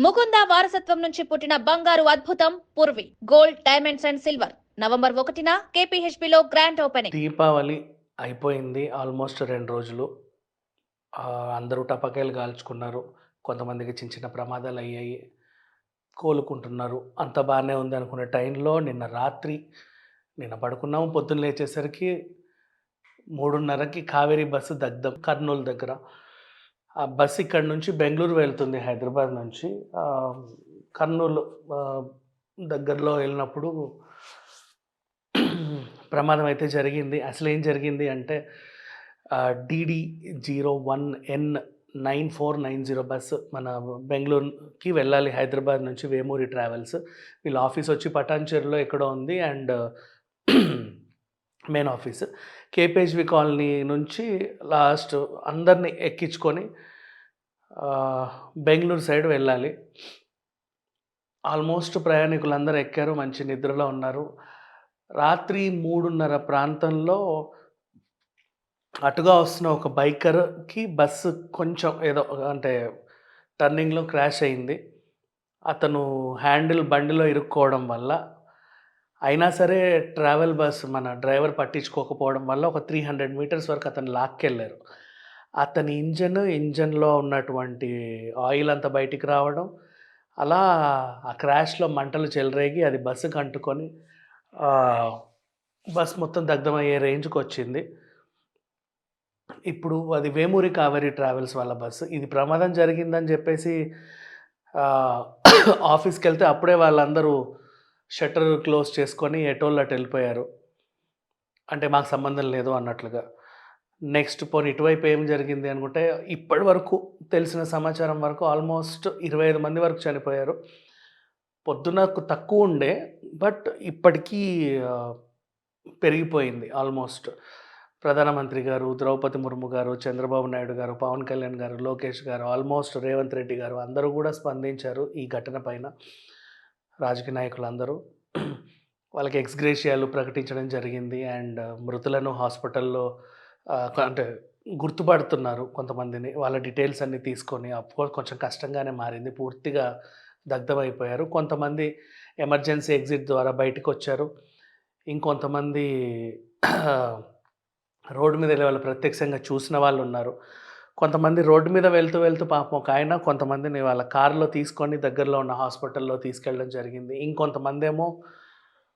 ముకుంద వారసత్వం నుంచి పుట్టిన బంగారు అద్భుతం Purvi gold diamonds and silver November 1న కేపీహెచ్బిలో గ్రాండ్ ఓపెనింగ్. దీపావళి అయిపోయింది ఆల్మోస్ట్ 2 రోజులు. అందరూ టపాకాయలు కాల్చుకున్నారు. కొంతమందికి చిన్న చిన్న ప్రమాదాలయ్యాయి. కోలుకుంటున్నారు. అంతా బానే ఉంది అనుకునే టైంలో నిన్న రాత్రి పడుకున్నాము. పొద్దున్న లేచేసరికి 3:30కి కావేరీ బస్సు దగ్ధం కర్నూలు దగ్గర. ఆ బస్సు ఇక్కడి నుంచి బెంగుళూరు వెళ్తుంది హైదరాబాద్ నుంచి. కర్నూలు దగ్గరలో వెళ్ళినప్పుడు ప్రమాదం అయితే జరిగింది. అసలేం జరిగింది అంటే DD01N9490 బస్సు మన బెంగుళూరుకి వెళ్ళాలి హైదరాబాద్ నుంచి వేమూరి ట్రావెల్స్. వీళ్ళ ఆఫీస్ వచ్చి పటాన్చెరులో ఎక్కడో ఉంది. And main office KPHB colony నుంచి లాస్ట్ అందరినీ ఎక్కించుకొని బెంగుళూరు సైడ్ వెళ్ళాలి. ఆల్మోస్ట్ ప్రయాణికులందరూ ఎక్కారు, మంచి నిద్రలో ఉన్నారు. రాత్రి 3:30 ప్రాంతంలో అటుగా వస్తున్న ఒక బైకర్కి బస్సు కొంచెం ఏదో అంటే టర్నింగ్లో క్రాష్ అయింది. అతను హ్యాండిల్ బండిలో ఇరుక్కోవడం వల్ల, అయినా సరే ట్రావెల్ బస్ మన డ్రైవర్ పట్టించుకోకపోవడం వల్ల ఒక 300 మీటర్స్ వరకు అతను లాక్కెళ్ళారు. అతని ఇంజన్లో ఉన్నటువంటి ఆయిల్ అంతా బయటికి రావడం, అలా ఆ క్రాష్లో మంటలు చెలరేగి అది బస్సుకు అంటుకొని బస్ మొత్తం దగ్ధమయ్యే రేంజ్కి వచ్చింది. ఇప్పుడు అది వేమూరి కావేరీ ట్రావెల్స్ వాళ్ళ బస్సు. ఇది ప్రమాదం జరిగిందని చెప్పేసి ఆఫీస్కి వెళ్తే అప్పుడే వాళ్ళందరూ షట్టర్ క్లోజ్ చేసుకొని ఎటోళ్ళు అటు వెళ్ళిపోయారు. అంటే మాకు సంబంధం లేదు అన్నట్లుగా. నెక్స్ట్ పోనీ ఇటువైపు ఏం జరిగింది అనుకుంటే, ఇప్పటి వరకు తెలిసిన సమాచారం వరకు ఆల్మోస్ట్ 25 మంది వరకు చనిపోయారు. పొద్దున తక్కువ ఉండే, బట్ ఇప్పటికీ పెరిగిపోయింది ఆల్మోస్ట్. ప్రధానమంత్రి గారు, ద్రౌపది ముర్ము గారు, చంద్రబాబు నాయుడు గారు, పవన్ కళ్యాణ్ గారు, లోకేష్ గారు, ఆల్మోస్ట్ రేవంత్ రెడ్డి గారు అందరూ కూడా స్పందించారు ఈ ఘటన పైన. రాజకీయ నాయకులందరూ వాళ్ళకి ఎక్స్‌గ్రేషియాలు ప్రకటించడం జరిగింది. అండ్ మృతులను హాస్పిటల్లో అంటే గుర్తుపడుతున్నారు కొంతమందిని. వాళ్ళ డీటెయిల్స్ అన్నీ తీసుకొని, అఫ్‌కోర్స్ కొంచెం కష్టంగానే మారింది. పూర్తిగా దగ్ధమైపోయారు. కొంతమంది ఎమర్జెన్సీ ఎగ్జిట్ ద్వారా బయటకొచ్చారు. ఇంకొంతమంది రోడ్డు మీద వెళ్ళే వాళ్ళు ప్రత్యక్షంగా చూసిన వాళ్ళు ఉన్నారు. కొంతమంది రోడ్డు మీద వెళ్తూ పాపం ఒక ఆయన కొంతమందిని వాళ్ళ కారులో తీసుకొని దగ్గరలో ఉన్న హాస్పిటల్లో తీసుకెళ్ళడం జరిగింది. ఇంకొంతమందేమో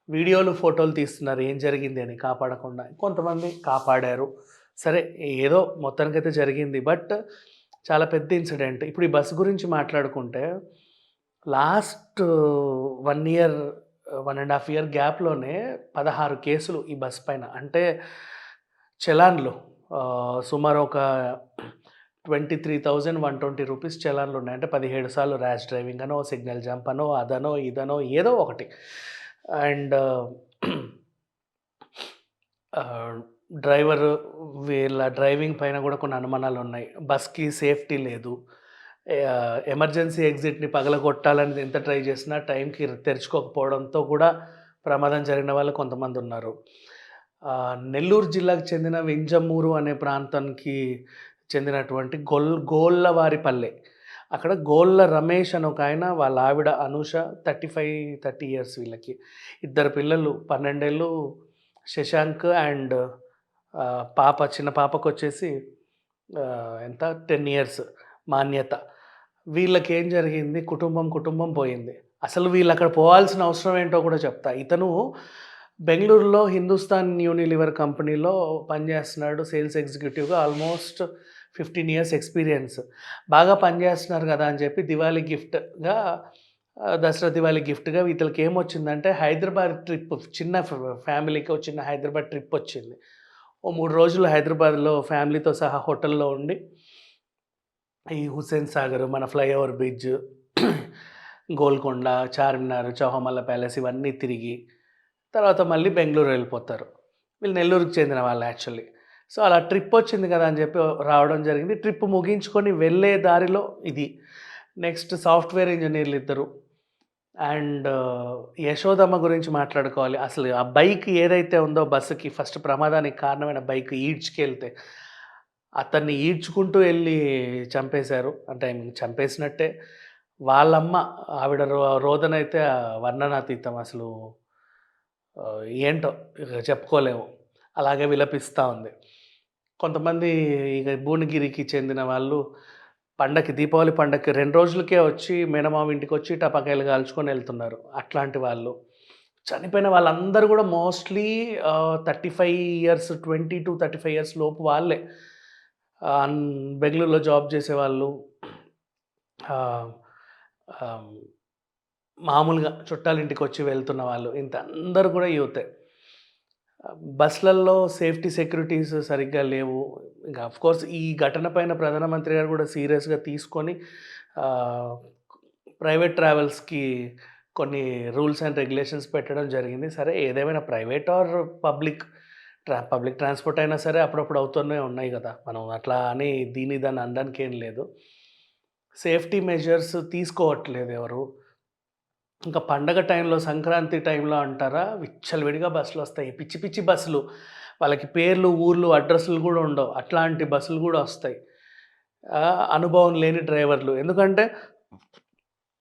వీడియోలు, ఫోటోలు తీస్తున్నారు ఏం జరిగింది అని కాపాడకుండా. కొంతమంది కాపాడారు. సరే ఏదో మొత్తానికైతే జరిగింది. బట్ చాలా పెద్ద ఇన్సిడెంట్. ఇప్పుడు ఈ బస్సు గురించి మాట్లాడుకుంటే లాస్ట్ 1 ఇయర్, 1.5 ఇయర్ గ్యాప్‌లోనే 16 కేసులు ఈ బస్ పైన. అంటే చలాన్లు సుమారు ఒక 23,120 రూపీస్ చలాన్లు ఉన్నాయి. అంటే 17 సార్లు ర్యాష్ డ్రైవింగ్ అనో, సిగ్నల్ జంప్ అనో, అదనో ఇదనో ఏదో ఒకటి. అండ్ డ్రైవరు వీళ్ళ డ్రైవింగ్ పైన కూడా కొన్ని అనుమానాలు ఉన్నాయి. బస్‌కి సేఫ్టీ లేదు. ఎమర్జెన్సీ ఎగ్జిట్‌ని పగలగొట్టాలని ఎంత ట్రై చేసినా టైంకి తెరుచుకోకపోవడంతో కూడా ప్రమాదం జరిగిన వాళ్ళు కొంతమంది ఉన్నారు. నెల్లూరు జిల్లాకు చెందిన వింజమూరు అనే ప్రాంతానికి చెందినటువంటి గోళ్ళవారిపల్లె. అక్కడ గోళ్ళ రమేష్ అని ఒక ఆయన, వాళ్ళ ఆవిడ అనూష, 30 ఇయర్స్ వీళ్ళకి. 2 పిల్లలు, 12 ఏళ్ళు శశాంక్ అండ్ చిన్న పాపకు వచ్చేసి ఎంత 10 ఇయర్స్ మాన్యత. వీళ్ళకేం జరిగింది, కుటుంబం పోయింది. అసలు వీళ్ళు అక్కడ పోవాల్సిన అవసరం ఏంటో కూడా చెప్తా. ఇతను బెంగుళూరులో హిందుస్థాన్ యూనిలివర్ కంపెనీలో పనిచేస్తున్నాడు సేల్స్ ఎగ్జిక్యూటివ్గా. Almost 15 years experience. బాగా పనిచేస్తున్నారు కదా అని చెప్పి దసరా దివాళీ గిఫ్ట్గా వీళ్ళకి ఏమొచ్చిందంటే హైదరాబాద్ ట్రిప్, చిన్న ఫ్యామిలీకి చిన్న హైదరాబాద్ ట్రిప్ వచ్చింది. ఓ 3 రోజులు హైదరాబాద్లో ఫ్యామిలీతో సహా హోటల్లో ఉండి ఈ హుస్సేన్ సాగర్, మన flyover bridge, Golconda, Charminar, Chowmahalla palace ఇవన్నీ తిరిగి తర్వాత మళ్ళీ బెంగుళూరు వెళ్ళిపోతారు. వీళ్ళు నెల్లూరుకి చెందిన వాళ్ళు యాక్చువల్లీ. సో అలా ట్రిప్ వచ్చింది కదా అని చెప్పి రావడం జరిగింది. ట్రిప్ ముగించుకొని వెళ్ళే దారిలో ఇది. నెక్స్ట్ సాఫ్ట్వేర్ ఇంజనీర్లు 2 అండ్ యశోదమ్మ గురించి మాట్లాడుకోవాలి. అసలు ఆ బైక్ ఏదైతే ఉందో బస్సుకి ఫస్ట్ ప్రమాదానికి కారణమైన బైక్ ఈడ్చుకెళ్తే అతన్ని ఈడ్చుకుంటూ వెళ్ళి చంపేశారు. అంటే చంపేసినట్టే. వాళ్ళమ్మ ఆవిడ రోదన అయితే వర్ణనాతీతం అసలు. ఏంటో ఇక చెప్పుకోలేము. అలాగే విలపిస్తా ఉంది. కొంతమంది ఇక భువనగిరికి చెందిన వాళ్ళు దీపావళి పండగకి 2 రోజులకే వచ్చి మేనమామ ఇంటికొచ్చి టపాకాయలు కాల్చుకొని ఎళ్తున్నారు. అట్లాంటి వాళ్ళు. చనిపోయిన వాళ్ళందరూ గూడా మోస్ట్‌లీ 35 ఇయర్స్ 20-35 ఇయర్స్ లోపు వాళ్ళే. ఆహ్, బెంగుళూరులో జాబ్ చేసేవాళ్ళు. ఆహ్, ఆహ్, మామూలుగా చుట్టాలింటికొచ్చి వెళ్తున్న వాళ్ళు. ఇంత అందరూ కూడా యూతే. బస్‌లల్లో సేఫ్టీ సెక్యూరిటీస్ సరిగ్గా లేవు. ఇంక ఆఫ్‌కోర్స్ ఈ ఘటన పైన ప్రధానమంత్రి గారు కూడా సీరియస్‌గా తీసుకొని ఆహ్, ప్రైవేట్ ట్రావెల్స్‌కి కొన్ని రూల్స్ అండ్ రెగ్యులేషన్స్ పెట్టడం జరిగింది. సరే ఏదేమైనా ప్రైవేట్ ఆర్ పబ్లిక్ ట్రాన్స్‌పోర్ట్ అయినా సరే అప్పుడప్పుడు అవుతూనే ఉన్నాయి గదా! మనం అట్లా అని దాన్ని అనడానికేం లేదు. సేఫ్టీ మెజర్స్ తీసుకోవట్లేదు ఎవరు. ఇంకా పండగ టైంలో, సంక్రాంతి టైంలో అంటారా, విచ్చలవిడిగా బస్సులొస్తాయి. పిచ్చి పిచ్చి బస్సులు. వాళ్ళకి పేర్లు, ఊర్లు, అడ్రెస్సులు గూడా ఉండవు. అట్లాంటి బస్సులు గూడా ఒస్తాయి. అనుభవం లేని డ్రైవర్లు. ఎందుకంటే,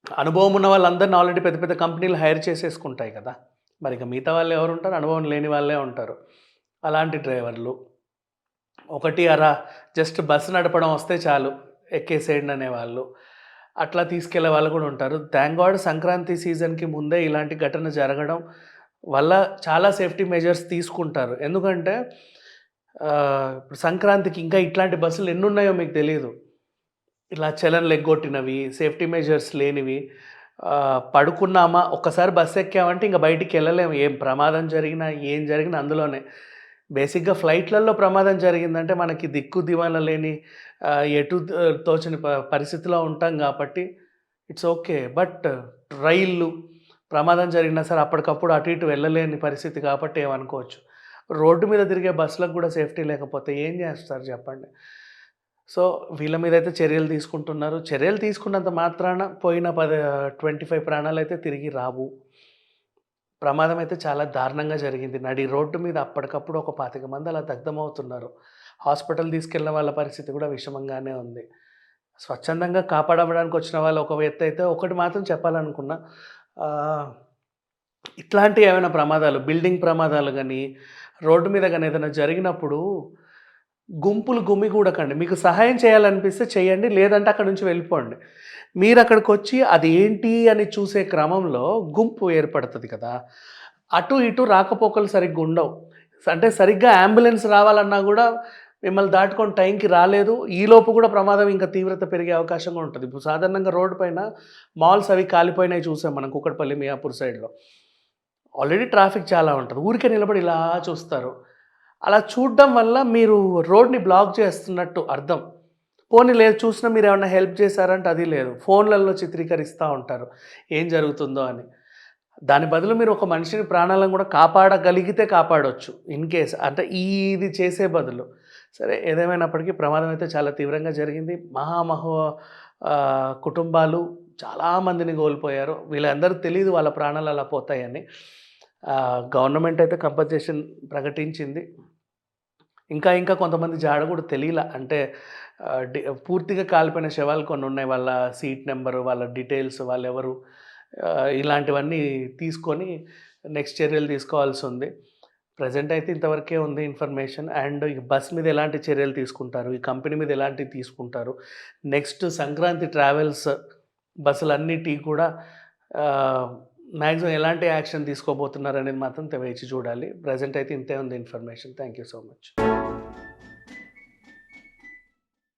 అనుభవం ఉన్న వాళ్ళందరిని ఆల్రెడీ పెద్ద పెద్ద కంపెనీలు హైర్ చేసేసుకుంటాయి కదా! మరిక మిగతా వాళ్ళెవరుంటారు? అనుభవం లేని వాళ్ళే ఉంటారు. అలాంటి డ్రైవర్లు. ఒకటి జస్ట్ బస్సు నడపడం వస్తే చాలు ఎక్కేసేయండి అనేవాళ్ళు. అట్లా తీసుకెళ్ళే వాళ్ళు కూడా ఉంటారు. థాంక్ గాడ్ సంక్రాంతి సీజన్‌కి ముందే ఇలాంటి ఘటన జరగడం వల్ల చాలా సేఫ్టీ మెజర్స్ తీసుకుంటారు. ఎందుకంటే ఇప్పుడు సంక్రాంతికి ఇంకా ఇట్లాంటి బస్సులు ఎన్నున్నాయో మీకు తెలీదు. ఇలా చలన్లు ఎగ్గొట్టినవి, సేఫ్టీ మెజర్స్ లేనివి. పడుకున్నామా ఒక్కసారి బస్సు ఎక్కామంటే ఇంక బయటికెళ్ళలేము. ఏం ప్రమాదం జరిగినా, ఏం జరిగినా అందులోనే. బేసిక్‌గా ఫ్లైట్‌లలో ప్రమాదం జరిగిందంటే మనకి దిక్కు దివాన లేని ఎటు తోచని పరిస్థితిలో ఉంటాం గాబట్టి ఇట్స్ ఓకే. బట్ రైళ్ళు ప్రమాదం జరిగినా సరే అప్పటికప్పుడు అటు ఇటు వెళ్ళలేని పరిస్థితి కాబట్టి ఏమనుకోవచ్చు. రోడ్డు మీద తిరిగే బస్సులకు గూడా సేఫ్టీ లేకపోతే ఏం జేస్తారు జెప్పండి. సో, వీళ్ళ మీదయితే చర్యలు తీసుకుంటున్నారు. చర్యలు తీసుకున్నంత మాత్రాన పోయిన 25 ప్రాణాలైతే తిరిగి రావు. ప్రమాదం అయితే చాలా దారుణంగా జరిగింది. నడి రోడ్డు మీద అప్పటికప్పుడు ఒక 25 మంది అలా దగ్ధమవుతున్నారు. హాస్పిటల్ తీసుకెళ్ళిన వాళ్ళ పరిస్థితి కూడా విషమంగానే ఉంది. స్వచ్ఛందంగా కాపాడడానికి వచ్చిన వాళ్ళు ఒక ఎత్తయితే ఒకటి మాత్రం చెప్పాలనుకున్నా. ఆహ్, ఇట్లాంటి ఏమైనా ప్రమాదాలు, బిల్డింగ్ ప్రమాదాలు గాని, రోడ్డు మీద గాని ఏదైనా జరిగినప్పుడు గుంపులు గుమిగూడకండి. మీకు సహాయం చేయాలనిపిస్తే చేయండి. లేదంటే అక్కడి నుంచి వెళ్ళిపోండి. మీరక్కడికొచ్చి అది ఏంటి అని చూసే క్రమంలో గుంపు ఏర్పడతది కదా! అటు ఇటు రాకపోకలు సరిగ్గుండవు. అంటే సరిగ్గా అంబులెన్స్ రావాలన్నా గూడా మిమ్మల్ని దాటుకొని టైంకి రాలేదు. ఈలోపు గూడా ప్రమాదం ఇంకా తీవ్రత పెరిగే అవకాశం గూడా ఉంటది. ఇప్పుడు సాధారణంగా రోడ్డు పైన మాల్స్ అవి కాలిపోయినయి చూసాం మనం కూకట్పల్లి, మియాపూర్ సైడ్‌లో. ఆల్రెడీ ట్రాఫిక్ చాలా ఉంటది. ఊరికే నిలబడి ఇలా చూస్తారు. అలా చూడడం వల్ల మీరు రోడ్‌ని బ్లాక్ చేస్తున్నట్టు అర్థం. పోనీ లేదు చూసినా మీరేమన్నా హెల్ప్ చేశారంటే అది లేదు. ఫోన్‌లలో చిత్రీకరిస్తా ఉంటారు. ఏం జరుగుతుందో అని. దాని బదులు మీరు ఒక మనిషిని ప్రాణాలను కూడా కాపాడగలిగితే కాపాడొచ్చు. ఇన్ కేస్ అంటే ఇది చేసే బదులు. సరే ఏదేమైనప్పటికీ ప్రమాదం అయితే చాలా తీవ్రంగా జరిగింది. కుటుంబాలు చాలామందిని కోల్పోయారు. వీళ్ళందరికి తెలీదు వాళ్ళ ప్రాణాలు అలా పోతాయని. గవర్నమెంట్ అయితే కంపెన్సేషన్ ప్రకటించింది. ఇంకా కొంతమంది జాడ కూడా తెలీలా. అంటే పూర్తిగా కాలిపోయిన శవాలు కొన్నున్నాయి. వాళ్ళ సీట్ నెంబరు, వాళ్ళ డీటెయిల్స్, వాళ్ళెవరు ఇలాంటివన్నీ తీసుకొని నెక్స్ట్ చర్యలు తీసుకోవాల్సుంది. ప్రెజెంట్ అయితే ఇంతవరకే ఉంది ఇన్ఫర్మేషన్. అండ్ ఈ బస్ మీద ఎలాంటి చర్యలు తీసుకుంటారు? ఈ కంపెనీ మీద ఎలాంటివి తీసుకుంటారు? నెక్స్ట్ సంక్రాంతి ట్రావెల్స్ బస్సులన్నిటికి కూడా మాక్సిమం ఎలాంటి యాక్షన్ తీసుకోబోతున్నారనేది మాత్రం వేచి చూడాలి. ప్రెజెంట్ అయితే ఇంతే ఉంది information. Thank you so much.